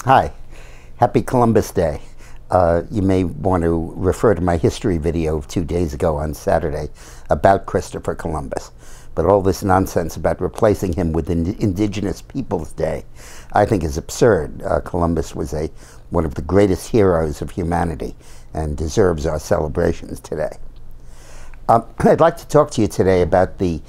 Hi, happy Columbus Day. You may want to refer to my history video of 2 days ago on Saturday about Christopher Columbus. But all this nonsense about replacing him with Indigenous Peoples Day, I think is absurd. Columbus was one of the greatest heroes of humanity and deserves our celebrations today. I'd like to talk to you today about the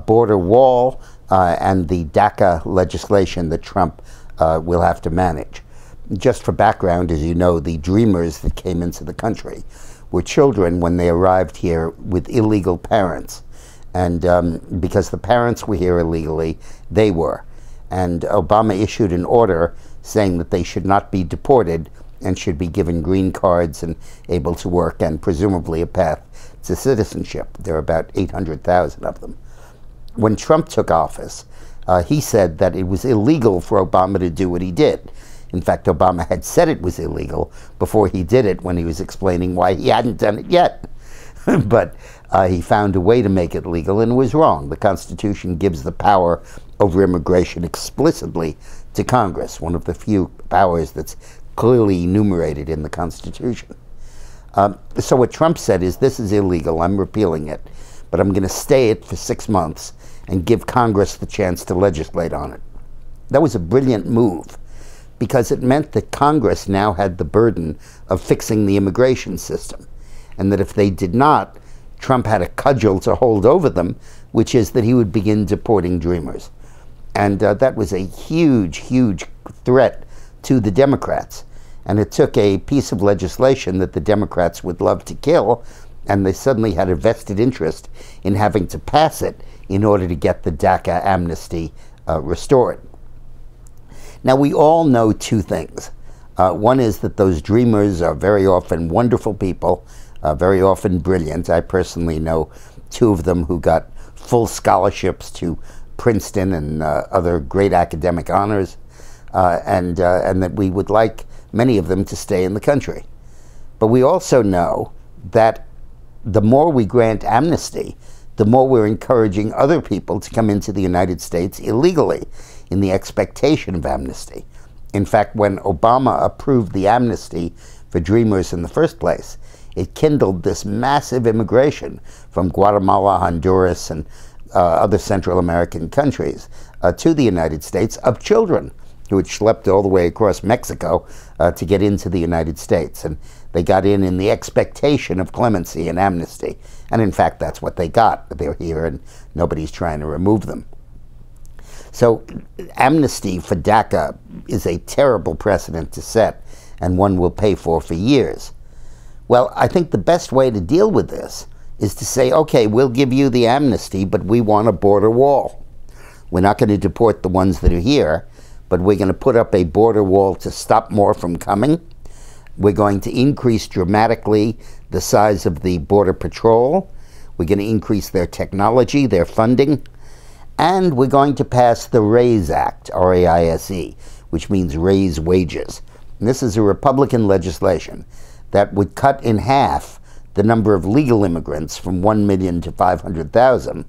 border wall and the DACA legislation that Trump will have to manage. Just for background, as you know, the Dreamers that came into the country were children when they arrived here with illegal parents. And because the parents were here illegally, they were. And Obama issued an order saying that they should not be deported and should be given green cards and able to work and presumably a path to citizenship. There are about 800,000 of them. When Trump took office, he said that it was illegal for Obama to do what he did. In fact, Obama had said it was illegal before he did it when he was explaining why he hadn't done it yet. But he found a way to make it legal and was wrong. The Constitution gives the power over immigration explicitly to Congress, one of the few powers that's clearly enumerated in the Constitution. So what Trump said is, this is illegal, I'm repealing it, but I'm going to stay it for 6 months and give Congress the chance to legislate on it. That was a brilliant move, because it meant that Congress now had the burden of fixing the immigration system, and that if they did not, Trump had a cudgel to hold over them, which is that he would begin deporting Dreamers. And that was a huge, huge threat to the Democrats. And it took a piece of legislation that the Democrats would love to kill, and they suddenly had a vested interest in having to pass it in order to get the DACA amnesty restored. Now, we all know two things. One is that those Dreamers are very often wonderful people, very often brilliant. I personally know 2 of them who got full scholarships to Princeton and other great academic honors, and that we would like many of them to stay in the country. But we also know that the more we grant amnesty, the more we're encouraging other people to come into the United States illegally in the expectation of amnesty. In fact, when Obama approved the amnesty for Dreamers in the first place, it kindled this massive immigration from Guatemala, Honduras, and other Central American countries to the United States of children who had schlepped all the way across Mexico to get into the United States. And they got in the expectation of clemency and amnesty. And in fact, that's what they got. They're here and nobody's trying to remove them. So amnesty for DACA is a terrible precedent to set, and one we'll pay for years. Well, I think the best way to deal with this is to say, okay, we'll give you the amnesty, but we want a border wall. We're not going to deport the ones that are here, but we're going to put up a border wall to stop more from coming. We're going to increase dramatically the size of the Border Patrol. We're going to increase their technology, their funding. And we're going to pass the RAISE Act, R-A-I-S-E, which means raise wages. And this is a Republican legislation that would cut in half the number of legal immigrants from 1 million to 500,000,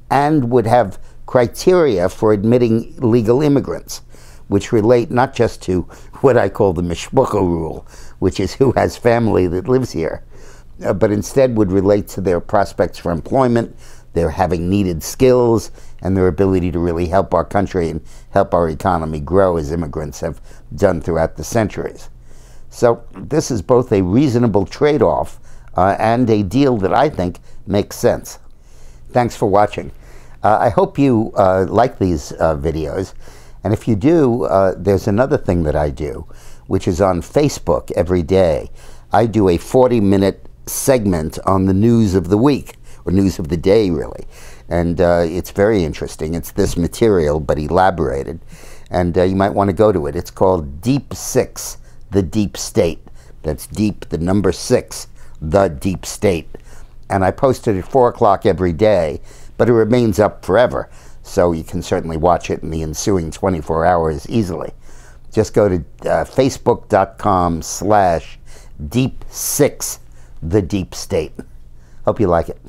and would have criteria for admitting legal immigrants, which relate not just to what I call the Mishpucha rule, which is who has family that lives here, but instead would relate to their prospects for employment, their having needed skills, and their ability to really help our country and help our economy grow as immigrants have done throughout the centuries. So this is both a reasonable trade-off and a deal that I think makes sense. Thanks for watching. I hope you like these videos. And if you do, there's another thing that I do, which is on Facebook every day. I do a 40-minute segment on the news of the week, or news of the day, really. And it's very interesting. It's this material, but elaborated. And you might want to go to it. It's called Deep 6, The Deep State. That's deep, the number 6, The Deep State. And I post it at 4 o'clock every day, but it remains up forever. So you can certainly watch it in the ensuing 24 hours easily. Just go to facebook.com/deep6, The Deep State. Hope you like it.